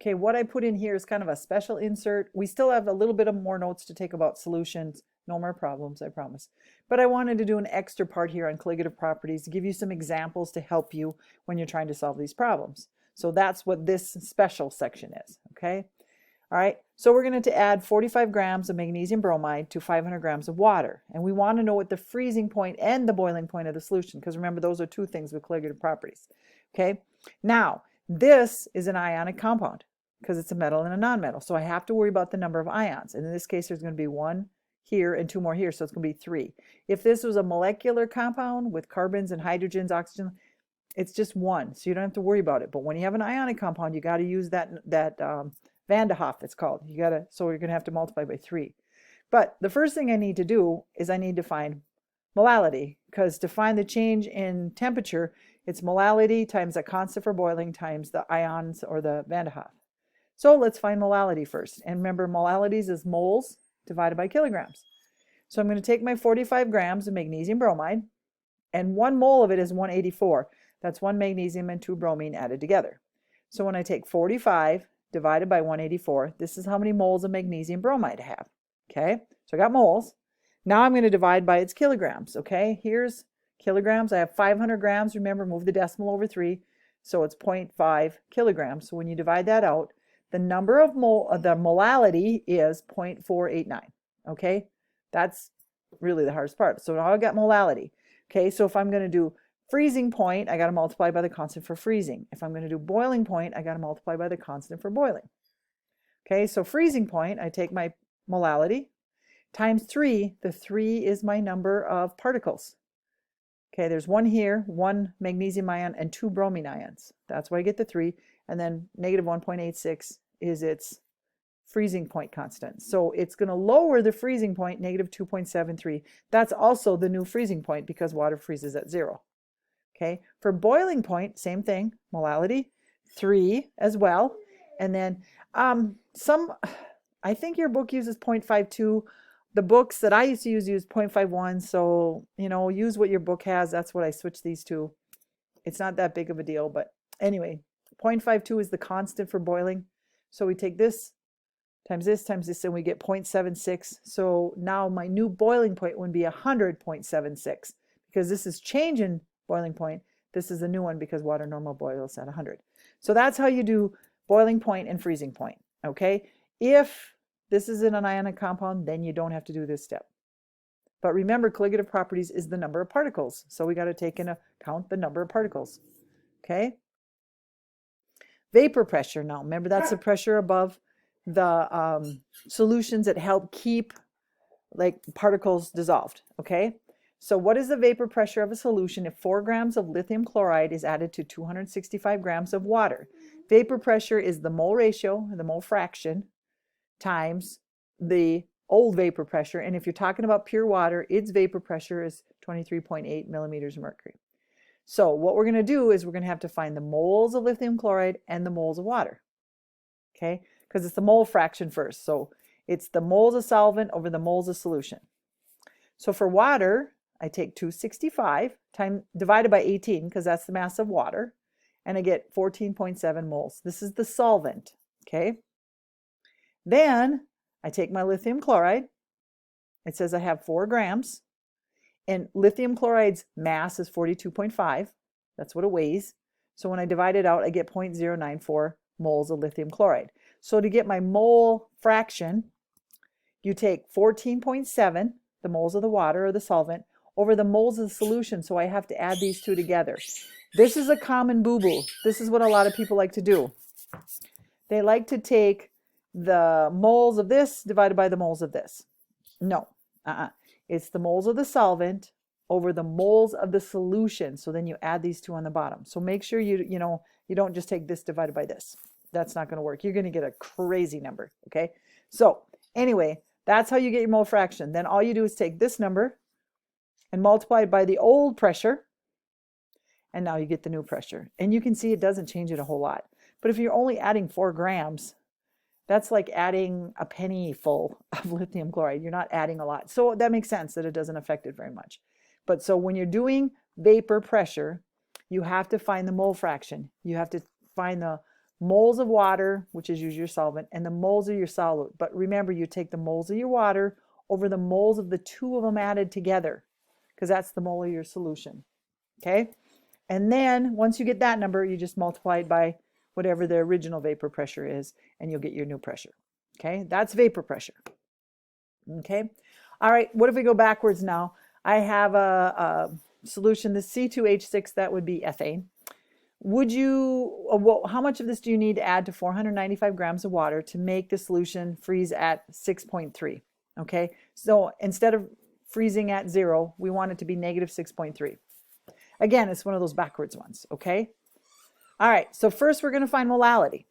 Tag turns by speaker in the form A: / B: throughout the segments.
A: Okay, what I put in here is kind of a special insert. We still have a little bit of more notes to take about solutions. No more problems, I promise. But I wanted to do an extra part here on colligative properties to give you some examples to help you when you're trying to solve these problems. So that's what this special section is, okay? All right, so we're going to add 45 grams of magnesium bromide to 500 grams of water. And we want to know what the freezing point and the boiling point of the solution, because remember, those are two things with colligative properties. Okay, now this is an ionic compound because it's a metal and a nonmetal. So I have to worry about the number of ions. And in this case, there's going to be one here and two more here, so it's going to be 3. If this was a molecular compound with carbons and hydrogens, oxygen, it's just 1, so you don't have to worry about it. But when you have an ionic compound, you got to use that Van de Hoff, it's called. So you're going to have to multiply by 3. But the first thing I need to do is I need to find molality, because to find the change in temperature, it's molality times a constant for boiling times the ions or the Van de Hoff. So let's find molality first. And remember, molalities is moles divided by kilograms. So I'm going to take my 45 grams of magnesium bromide, and 1 mole of it is 184. That's 1 magnesium and 2 bromine added together. So when I take 45 divided by 184, this is how many moles of magnesium bromide I have. Okay, so I got moles. Now I'm going to divide by its kilograms. Okay, here's kilograms. I have 500 grams. Remember, move the decimal over 3. So it's 0.5 kilograms. So when you divide that out, the number of the molality is 0.489. Okay, that's really the hardest part. So now I got molality. Okay, so if I'm going to do freezing point, I got to multiply by the constant for freezing. If I'm going to do boiling point, I got to multiply by the constant for boiling. Okay, so freezing point, I take my molality times 3. The 3 is my number of particles. Okay, there's 1 here, 1 magnesium ion, and 2 bromine ions. That's why I get the 3. And then negative 1.86 is its freezing point constant. So it's going to lower the freezing point, negative 2.73. That's also the new freezing point because water freezes at 0. Okay, for boiling point, same thing, molality, 3 as well. And then I think your book uses 0.52. The books that I used to use 0.51. So, use what your book has. That's what I switched these to. It's not that big of a deal, but anyway, 0.52 is the constant for boiling. So we take this times this, and we get 0.76. So now my new boiling point would be 100.76 because this is changing boiling point. This is a new one because water normal boils at 100. So that's how you do boiling point and freezing point. Okay, if this is in an ionic compound, then you don't have to do this step. But remember, colligative properties is the number of particles. So we got to take into account the number of particles. Okay, vapor pressure. Now remember, that's the pressure above the solutions that help keep particles dissolved. Okay, so what is the vapor pressure of a solution if 4 grams of lithium chloride is added to 265 grams of water? Vapor pressure is the mole ratio, the mole fraction, times the old vapor pressure. And if you're talking about pure water, its vapor pressure is 23.8 millimeters of mercury. So what we're going to do is we're going to have to find the moles of lithium chloride and the moles of water. Okay, because it's the mole fraction first. So it's the moles of solvent over the moles of solution. So for water, I take 265 divided by 18 because that's the mass of water, and I get 14.7 moles. This is the solvent. Okay, then I take my lithium chloride. It says I have 4 grams, and lithium chloride's mass is 42.5. That's what it weighs. So when I divide it out, I get 0.094 moles of lithium chloride. So to get my mole fraction, you take 14.7, the moles of the water or the solvent, over the moles of the solution. So I have to add these two together. This is a common boo-boo. This is what a lot of people like to do. They like to take the moles of this divided by the moles of this. No, it's the moles of the solvent over the moles of the solution. So then you add these two on the bottom. So make sure you don't just take this divided by this. That's not going to work. You're going to get a crazy number. Okay. So anyway, that's how you get your mole fraction. Then all you do is take this number and multiply it by the old pressure. And now you get the new pressure. And you can see it doesn't change it a whole lot. But if you're only adding 4 grams, that's like adding a penny full of lithium chloride. You're not adding a lot. So that makes sense that it doesn't affect it very much. But so when you're doing vapor pressure, you have to find the mole fraction. You have to find the moles of water, which is usually your solvent, and the moles of your solute. But remember, you take the moles of your water over the moles of the two of them added together, because that's the mole of your solution. Okay? And then once you get that number, you just multiply it by whatever the original vapor pressure is, and you'll get your new pressure. Okay? That's vapor pressure. Okay? All right, what if we go backwards now? I have a solution, the C2H6, that would be ethane. Would you, how much of this do you need to add to 495 grams of water to make the solution freeze at 6.3? Okay, so instead of freezing at 0, we want it to be negative 6.3. Again, it's one of those backwards ones, okay? All right, so first we're going to find molality.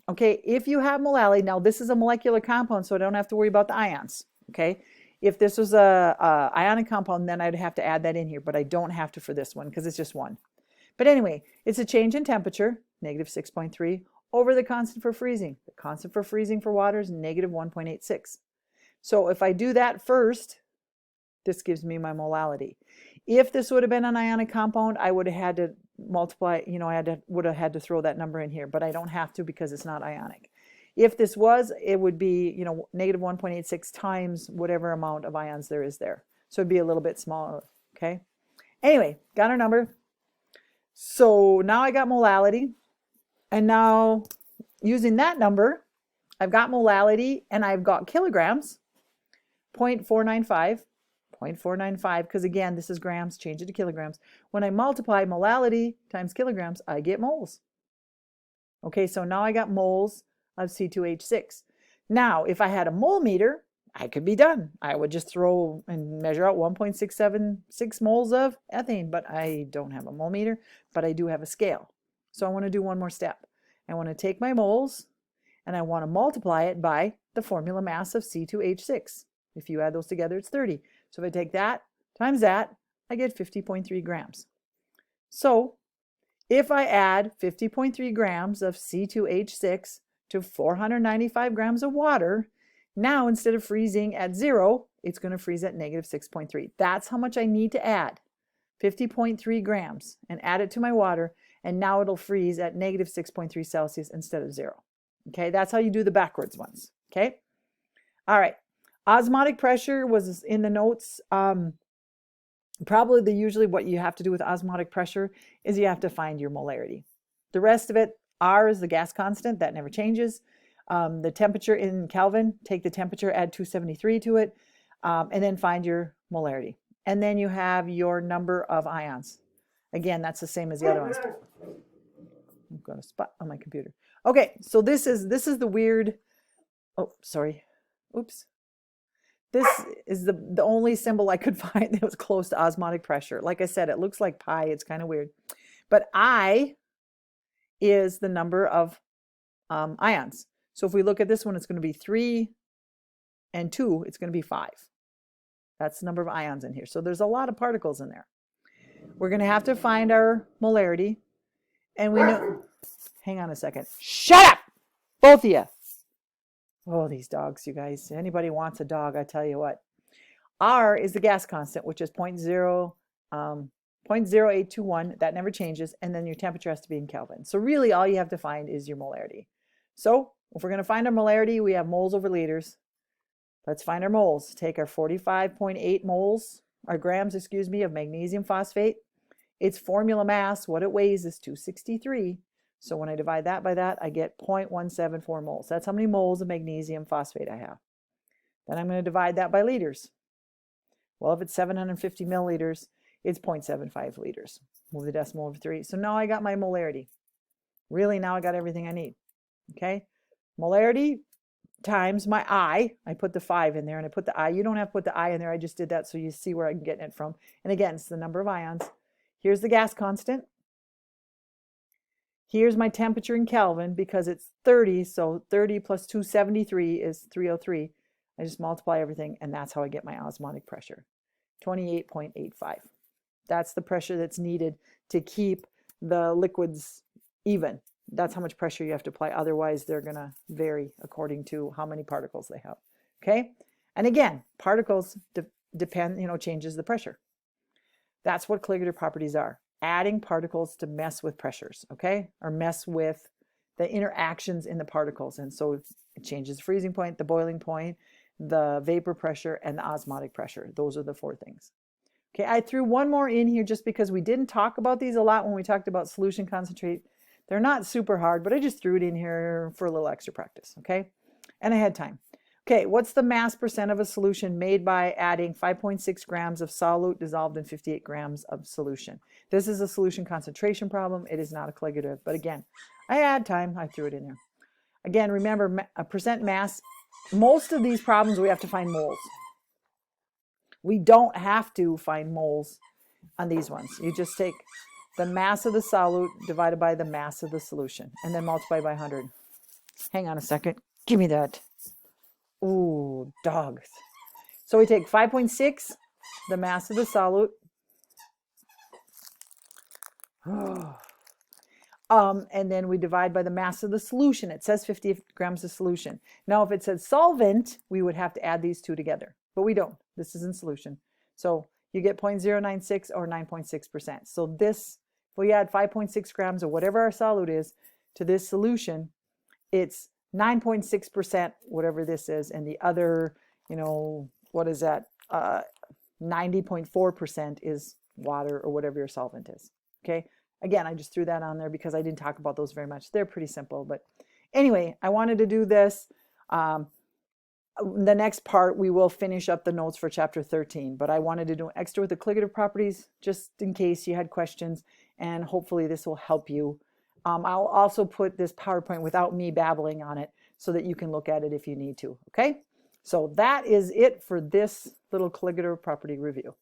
A: Okay, if you have molality, now this is a molecular compound, so I don't have to worry about the ions, okay? If this was a ionic compound, then I'd have to add that in here, but I don't have to for this one because it's just one. But anyway, it's a change in temperature, negative 6.3, over the constant for freezing. The constant for freezing for water is negative 1.86. So if I do that first, this gives me my molality. If this would have been an ionic compound, I would have had to multiply, would have had to throw that number in here, but I don't have to because it's not ionic. If this was, it would be, negative 1.86 times whatever amount of ions there is there. So it'd be a little bit smaller, okay? Anyway, got our number. So now I got molality, and now using that number, I've got molality and I've got kilograms, 0.495, because again, this is grams, change it to kilograms. When I multiply molality times kilograms, I get moles. Okay, so now I got moles of C2H6. Now, if I had a mole meter, I could be done. I would just throw and measure out 1.676 moles of ethane, but I don't have a mole meter, but I do have a scale. So I want to do one more step. I want to take my moles and I want to multiply it by the formula mass of C2H6. If you add those together, it's 30. So if I take that times that, I get 50.3 grams. So if I add 50.3 grams of C2H6 to 495 grams of water, now instead of freezing at 0, it's going to freeze at negative 6.3. That's how much I need to add, 50.3 grams, and add it to my water, and now it'll freeze at negative 6.3 Celsius instead of 0. Okay, that's how you do the backwards ones. Okay, all right. Osmotic pressure was in the notes. Probably usually what you have to do with osmotic pressure is you have to find your molarity. The rest of it, R is the gas constant, that never changes. The temperature in Kelvin, take the temperature, add 273 to it, and then find your molarity. And then you have your number of ions. Again, that's the same as the other ones. I've got a spot on my computer. Okay, so this is the weird, oh, sorry, oops. This is the only symbol I could find that was close to osmotic pressure. Like I said, it looks like pi. It's kind of weird. But I is the number of ions. So if we look at this one, it's going to be 3 and 2. It's going to be 5. That's the number of ions in here. So there's a lot of particles in there. We're going to have to find our molarity. And we know, hang on a second. Shut up, both of you. Oh, these dogs, you guys. Anybody wants a dog, I tell you what. R is the gas constant, which is 0.0821. That never changes. And then your temperature has to be in Kelvin. So really all you have to find is your molarity. So if we're going to find our molarity, we have moles over liters. Let's find our moles. Take our 45.8 moles, or grams, excuse me, of magnesium phosphate. Its formula mass, what it weighs, is 263. So when I divide that by that, I get 0.174 moles. That's how many moles of magnesium phosphate I have. Then I'm going to divide that by liters. Well, if it's 750 milliliters, it's 0.75 liters. Move the decimal over 3. So now I got my molarity. Really, now I got everything I need. Okay? Molarity times my I. I put the 5 in there, and I put the I. You don't have to put the I in there. I just did that so you see where I'm getting it from. And again, it's the number of ions. Here's the gas constant. Here's my temperature in Kelvin because it's 30, so 30 plus 273 is 303. I just multiply everything, and that's how I get my osmotic pressure, 28.85. That's the pressure that's needed to keep the liquids even. That's how much pressure you have to apply. Otherwise, they're going to vary according to how many particles they have. Okay? And again, particles depend, changes the pressure. That's what colligative properties are. Adding particles to mess with pressures, okay? Or mess with the interactions in the particles. And so it changes the freezing point, the boiling point, the vapor pressure, and the osmotic pressure. Those are the 4 things. Okay, I threw one more in here just because we didn't talk about these a lot when we talked about solution concentrate. They're not super hard, but I just threw it in here for a little extra practice, okay? And I had time. Okay, what's the mass percent of a solution made by adding 5.6 grams of solute dissolved in 58 grams of solution? This is a solution concentration problem. It is not a colligative, but again, I had time. I threw it in there. Again, remember, a percent mass, most of these problems we have to find moles. We don't have to find moles on these ones. You just take the mass of the solute divided by the mass of the solution and then multiply by 100. Hang on a second. Give me that. Ooh, dogs. So we take 5.6, the mass of the solute. And then we divide by the mass of the solution. It says 50 grams of solution. Now, if it said solvent, we would have to add these two together, but we don't. This is in solution. So you get 0.096 or 9.6%. So this, if we add 5.6 grams or whatever our solute is to this solution, it's 9.6%, whatever this is, and the other, what is that? 90.4% is water or whatever your solvent is. Okay. Again, I just threw that on there because I didn't talk about those very much. They're pretty simple, but anyway, I wanted to do this. The next part, we will finish up the notes for chapter 13, but I wanted to do extra with the colligative properties just in case you had questions, and hopefully this will help you. I'll also put this PowerPoint without me babbling on it so that you can look at it if you need to, okay? So that is it for this little colligative property review.